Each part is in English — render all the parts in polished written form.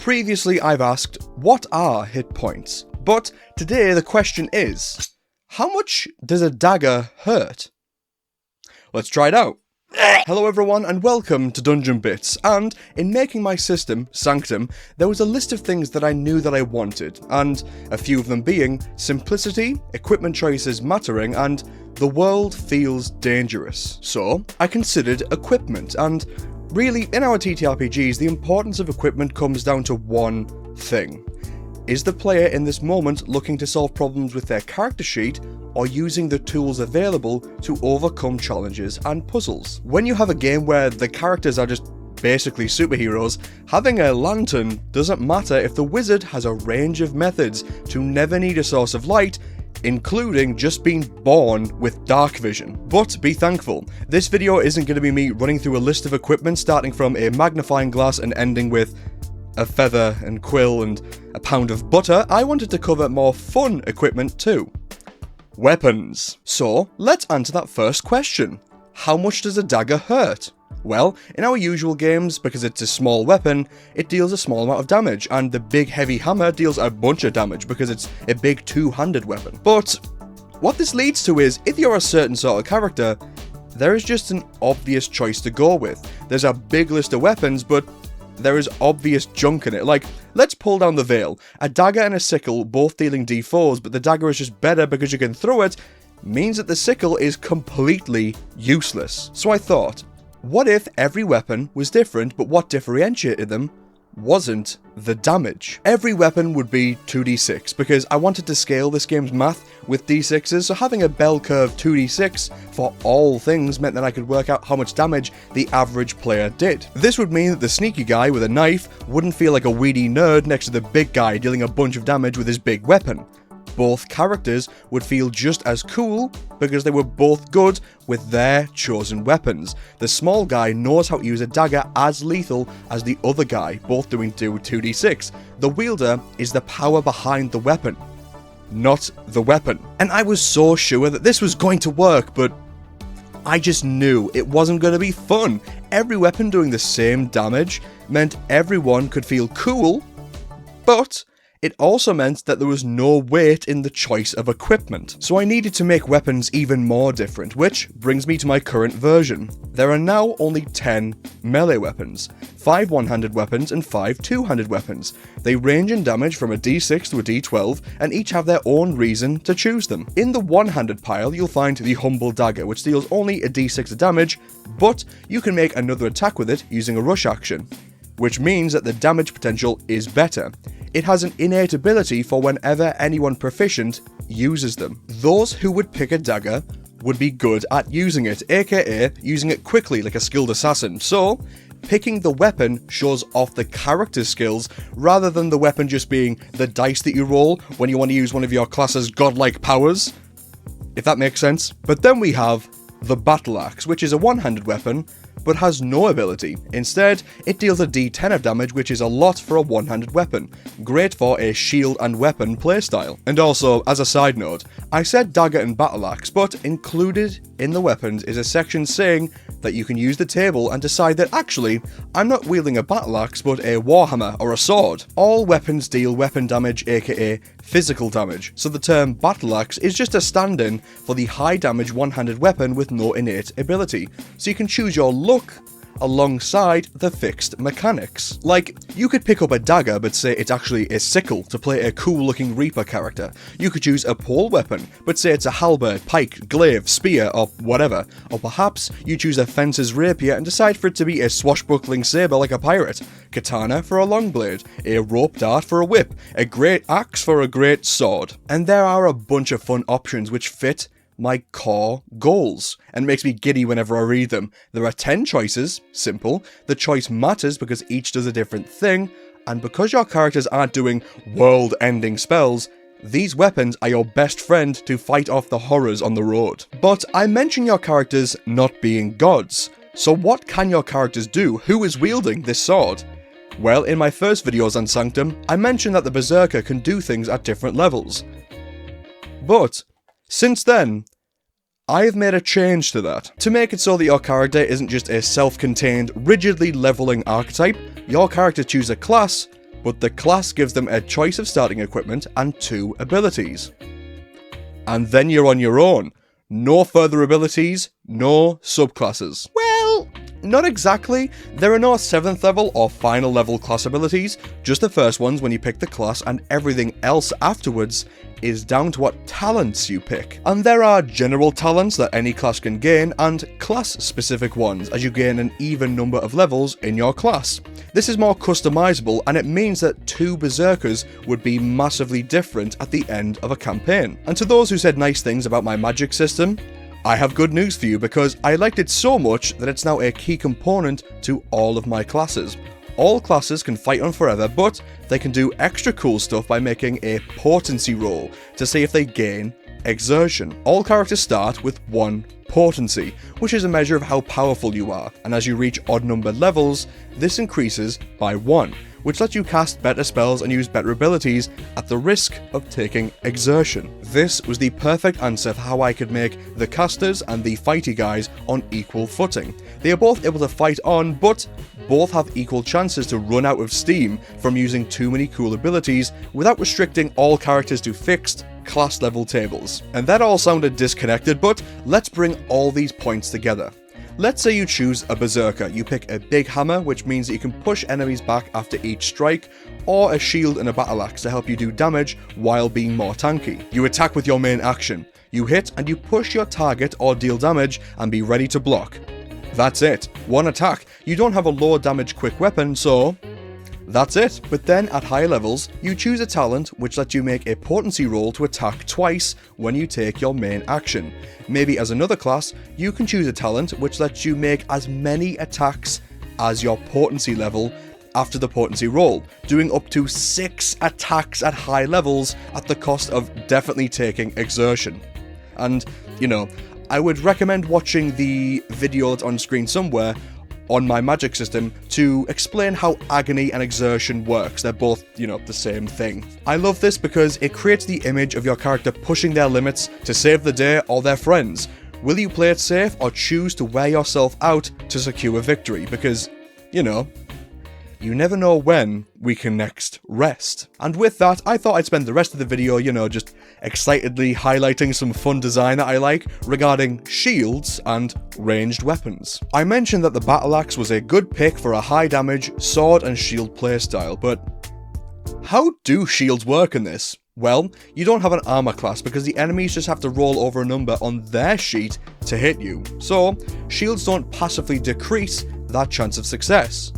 Previously I've asked, what are hit points? But today the question is, how much does a dagger hurt? Let's try it out. Hello everyone and welcome to Dungeon Bits, and in making my system, Sanctum, there was a list of things that I knew that I wanted, and a few of them being simplicity, equipment choices mattering, and the world feels dangerous. So, I considered equipment, and really, in our TTRPGs, the importance of equipment comes down to one thing. Is the player in this moment looking to solve problems with their character sheet, or using the tools available to overcome challenges and puzzles? When you have a game where the characters are just basically superheroes, having a lantern doesn't matter if the wizard has a range of methods to never need a source of light, including just being born with dark vision. But be thankful, this video isn't going to be me running through a list of equipment starting from a magnifying glass and ending with a feather and quill and a pound of butter. I wanted to cover more fun equipment too. Weapons. So, let's answer that first question. How much does a dagger hurt? Well, in our usual games, because it's a small weapon, it deals a small amount of damage, and the big heavy hammer deals a bunch of damage because it's a big two-handed weapon. But what this leads to is, if you're a certain sort of character, there is just an obvious choice to go with. There's a big list of weapons, but there is obvious junk in it. Like, let's pull down the veil. A dagger and a sickle both dealing d4s, but the dagger is just better because you can throw it, means that the sickle is completely useless. So I thought, what if every weapon was different, but what differentiated them wasn't the damage? Every weapon would be 2d6, because I wanted to scale this game's math with d6s, so having a bell curve 2d6 for all things meant that I could work out how much damage the average player did. This would mean that the sneaky guy with a knife wouldn't feel like a weedy nerd next to the big guy dealing a bunch of damage with his big weapon. Both characters would feel just as cool because they were both good with their chosen weapons. The small guy knows how to use a dagger as lethal as the other guy, both doing 2d6. The wielder is the power behind the weapon, not the weapon. And I was so sure that this was going to work, but I just knew it wasn't going to be fun. Every weapon doing the same damage meant everyone could feel cool, but it also meant that there was no weight in the choice of equipment. So I needed to make weapons even more different, which brings me to my current version. There are now only 10 melee weapons, 5 one-handed weapons and 5 two-handed weapons. They range in damage from a d6 to a d12, and each have their own reason to choose them. In the one-handed pile, you'll find the humble dagger, which deals only a d6 of damage, but you can make another attack with it using a rush action, which means that the damage potential is better. It has an innate ability for whenever anyone proficient uses them. Those who would pick a dagger would be good at using it, aka using it quickly like a skilled assassin. So, picking the weapon shows off the character's skills rather than the weapon just being the dice that you roll when you want to use one of your class's godlike powers, if that makes sense. But then we have the battle axe, which is a one-handed weapon, but has no ability. Instead, it deals a d10 of damage, which is a lot for a one-handed weapon. Great for a shield and weapon playstyle. And also, as a side note, I said dagger and battle axe, but included in the weapons is a section saying that you can use the table and decide that actually, I'm not wielding a battle axe, but a warhammer or a sword. All weapons deal weapon damage, aka physical damage, so the term battle axe is just a stand-in for the high damage one-handed weapon with no innate ability, so you can choose your look alongside the fixed mechanics. Like, you could pick up a dagger but say it's actually a sickle to play a cool looking Reaper character. You could choose a pole weapon but say it's a halberd, pike, glaive, spear, or whatever. Or perhaps you choose a fencer's rapier and decide for it to be a swashbuckling saber like a pirate, katana for a long blade, a rope dart for a whip, a great axe for a great sword. And there are a bunch of fun options which fit my core goals and makes me giddy whenever I read them. There are 10 choices, simple. The choice matters because each does a different thing, and because your characters aren't doing world-ending spells, these weapons are your best friend to fight off the horrors on the road. But I mentioned your characters not being gods, so what can your characters do? Who is wielding this sword? Well, in my first videos on Sanctum, I mentioned that the Berserker can do things at different levels. But since then, I have made a change to that. To make it so that your character isn't just a self-contained, rigidly leveling archetype, your character chooses a class but the class gives them a choice of starting equipment and 2 abilities. And then you're on your own. No further abilities, no subclasses. Well, not exactly. There are no 7th level or final level class abilities, just the first ones when you pick the class, and everything else afterwards is down to what talents you pick. And there are general talents that any class can gain, and class-specific ones as you gain an even number of levels in your class. This is more customizable, and it means that 2 berserkers would be massively different at the end of a campaign. And to those who said nice things about my magic system, I have good news for you, because I liked it so much that it's now a key component to all of my classes. All classes can fight on forever, but they can do extra cool stuff by making a potency roll to see if they gain exertion. All characters start with 1 potency, which is a measure of how powerful you are, and as you reach odd numbered levels, this increases by 1, which lets you cast better spells and use better abilities at the risk of taking exertion. This was the perfect answer for how I could make the casters and the fighty guys on equal footing. They are both able to fight on, but both have equal chances to run out of steam from using too many cool abilities without restricting all characters to fixed class level tables. And that all sounded disconnected, but let's bring all these points together. Let's say you choose a berserker. You pick a big hammer, which means that you can push enemies back after each strike, or a shield and a battle axe to help you do damage while being more tanky. You attack with your main action. You hit and you push your target or deal damage and be ready to block. That's it. 1 attack. You don't have a low damage quick weapon, so that's it. But then at higher levels, you choose a talent which lets you make a potency roll to attack twice when you take your main action. Maybe as another class, you can choose a talent which lets you make as many attacks as your potency level after the potency roll, doing up to 6 attacks at high levels at the cost of definitely taking exertion. And, you know, I would recommend watching the video that's on screen somewhere on my magic system to explain how agony and exertion works. They're both, you know, the same thing. I love this because it creates the image of your character pushing their limits to save the day or their friends. Will you play it safe or choose to wear yourself out to secure victory? Because, you know, you never know when we can next rest. And with that, I thought I'd spend the rest of the video, you know, just excitedly highlighting some fun design that I like regarding shields and ranged weapons. I mentioned that the battle axe was a good pick for a high damage sword and shield playstyle, but how do shields work in this? Well, you don't have an armor class because the enemies just have to roll over a number on their sheet to hit you. So, shields don't passively decrease that chance of success.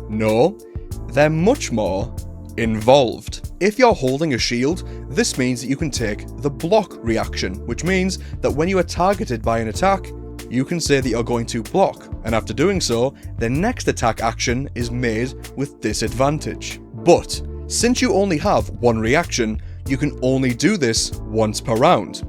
No, they're much more involved. If you're holding a shield, this means that you can take the block reaction, which means that when you are targeted by an attack, you can say that you're going to block, and after doing so, the next attack action is made with disadvantage. But since you only have 1 reaction, you can only do this once per round.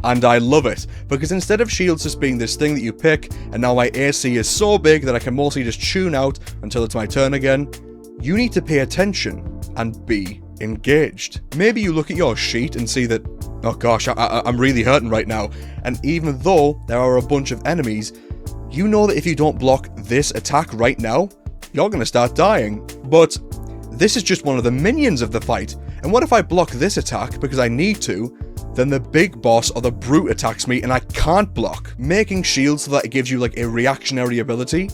And I love it, because instead of shields just being this thing that you pick, and now my AC is so big that I can mostly just tune out until it's my turn again, you need to pay attention and be engaged. Maybe you look at your sheet and see that, oh gosh, I'm really hurting right now, and even though there are a bunch of enemies, you know that if you don't block this attack right now, you're gonna start dying. But this is just one of the minions of the fight, and what if I block this attack because I need to, then the big boss or the brute attacks me and I can't block. Making shields so that it gives you like a reactionary ability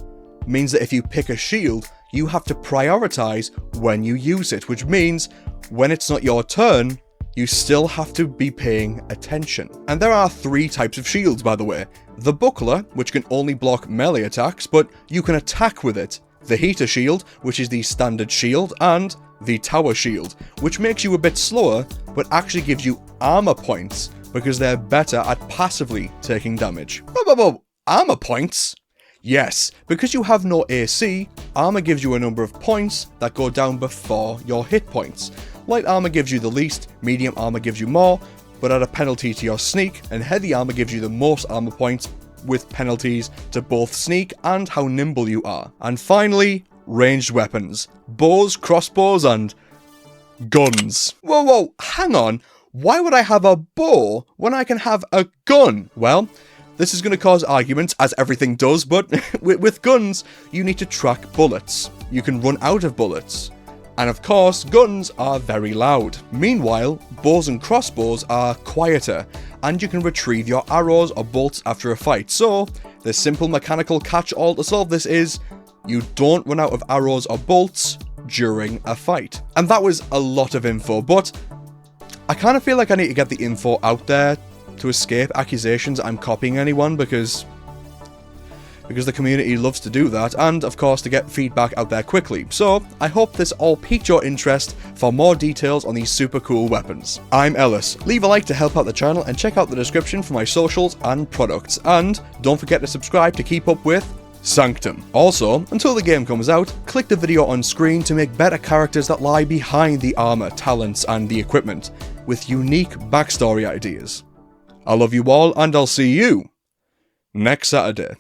means that if you pick a shield, you have to prioritize when you use it, which means when it's not your turn, you still have to be paying attention. And there are 3 types of shields, by the way. The buckler, which can only block melee attacks, but you can attack with it. The heater shield, which is the standard shield, and the tower shield, which makes you a bit slower, but actually gives you armor points, because they're better at passively taking damage. Armor points? Yes, because you have no AC, armor gives you a number of points that go down before your hit points. Light armor gives you the least, medium armor gives you more, but at a penalty to your sneak, and heavy armor gives you the most armor points, with penalties to both sneak and how nimble you are. And finally, ranged weapons. Bows, crossbows, and guns. Whoa, hang on. Why would I have a bow when I can have a gun? Well, this is going to cause arguments, as everything does, but with guns, you need to track bullets. You can run out of bullets. And of course, guns are very loud. Meanwhile, bows and crossbows are quieter, and you can retrieve your arrows or bolts after a fight. So, the simple mechanical catch-all to solve this is, you don't run out of arrows or bolts during a fight. And that was a lot of info, but I kind of feel like I need to get the info out there to escape accusations I'm copying anyone, because the community loves to do that, and of course to get feedback out there quickly. So I hope this all piqued your interest for more details on these super cool weapons. I'm Ellis. Leave a like to help out the channel and check out the description for my socials and products, and don't forget to subscribe to keep up with Sanctum. Also, until the game comes out, click the video on screen to make better characters that lie behind the armor, talents, and the equipment, with unique backstory ideas. I love you all, and I'll see you next Saturday.